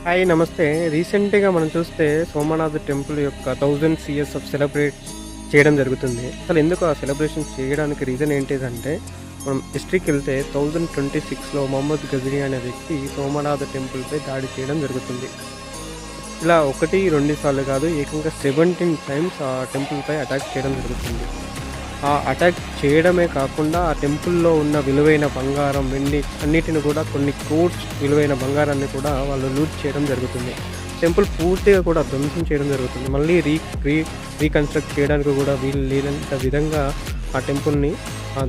Hi నమస్తే. రీసెంట్‌గా మనం చూస్తే సోమనాథ్ టెంపుల్ యొక్క 1000 సీఎస్ ఆఫ్ సెలబ్రేట్ చేయడం జరుగుతుంది. అసలెందుకు ఆ సెలబ్రేషన్ చేయడానికి రీజన్ ఏంటిదంటే, మనం హిస్టరీకెళ్తే 1026లో మొహమ్మద్ గజనీ అనే వ్యక్తి సోమనాథ టెంపుల్‌పై దాడి చేయడం జరుగుతుంది. ఇలా 1, 2 సార్లు కాదు ఏకంగా 17 టైమ్స్ ఆ టెంపుల్‌పై అటాక్ చేయడం జరుగుతుంది. ఆ అటాక్ చేయడమే కాకుండా ఆ టెంపుల్‌లో ఉన్న విలువైన బంగారం, వెండి అన్నిటిని కూడా కొన్ని క్రోర్స్ విలువైన బంగారాన్ని కూడా వాళ్ళు లూట్ చేయడం జరుగుతుంది. టెంపుల్ పూర్తిగా కూడా ధ్వంసం చేయడం జరుగుతుంది. మళ్ళీ రీ రీ రీకన్‌స్ట్రక్ట్ చేయడానికి కూడా వీలు లేనంత విధంగా ఆ టెంపుల్‌ని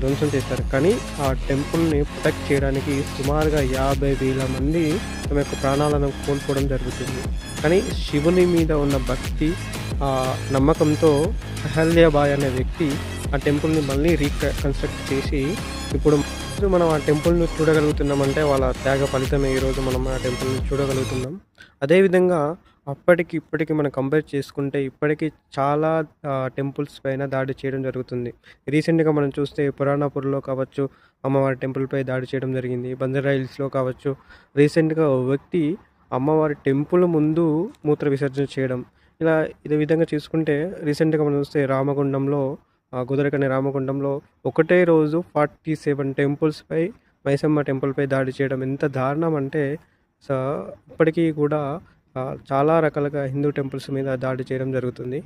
ధ్వంసం చేశారు. కానీ ఆ టెంపుల్‌ని ప్రొటెక్ట్ చేయడానికి సుమారుగా 50,000 మంది తమ యొక్క ప్రాణాలను కోల్పోవడం జరుగుతుంది. కానీ శివుని మీద ఉన్న భక్తి, నమ్మకంతో అహల్యాబాయ్ అనే వ్యక్తి ఆ టెంపుల్‌ని మళ్ళీ కన్‌స్ట్రక్ట్ చేసి ఇప్పుడు మనం ఆ టెంపుల్‌ని చూడగలుగుతున్నామంటే వాళ్ళ త్యాగ ఫలితమే ఈరోజు మనం ఆ టెంపుల్‌ని చూడగలుగుతున్నాం. అదేవిధంగా అప్పటికి, ఇప్పటికి మనం కంపేర్ చేసుకుంటే ఇప్పటికి చాలా టెంపుల్స్ పైన దాడి చేయడం జరుగుతుంది. రీసెంట్‌గా మనం చూస్తే పురాణాపూర్‌లో కావచ్చు, అమ్మవారి టెంపుల్‌పై దాడి చేయడం జరిగింది. బంజారా హిల్స్‌లో కావచ్చు, రీసెంట్‌గా ఓ వ్యక్తి అమ్మవారి టెంపుల్ ముందు మూత్ర విసర్జన చేయడం. ఇలా ఇదే విధంగా చూసుకుంటే రీసెంట్‌గా మనం చూస్తే రామగుండంలో కుదరకని రామగుండంలో ఒకటే రోజు 47 టెంపుల్స్‌పై మైసమ్మ టెంపుల్‌పై దాడి చేయడం ఎంత దారుణం అంటే స ఇప్పటికీ కూడా చాలా రకాలుగా హిందూ టెంపుల్స్ మీద దాడి చేయడం జరుగుతుంది.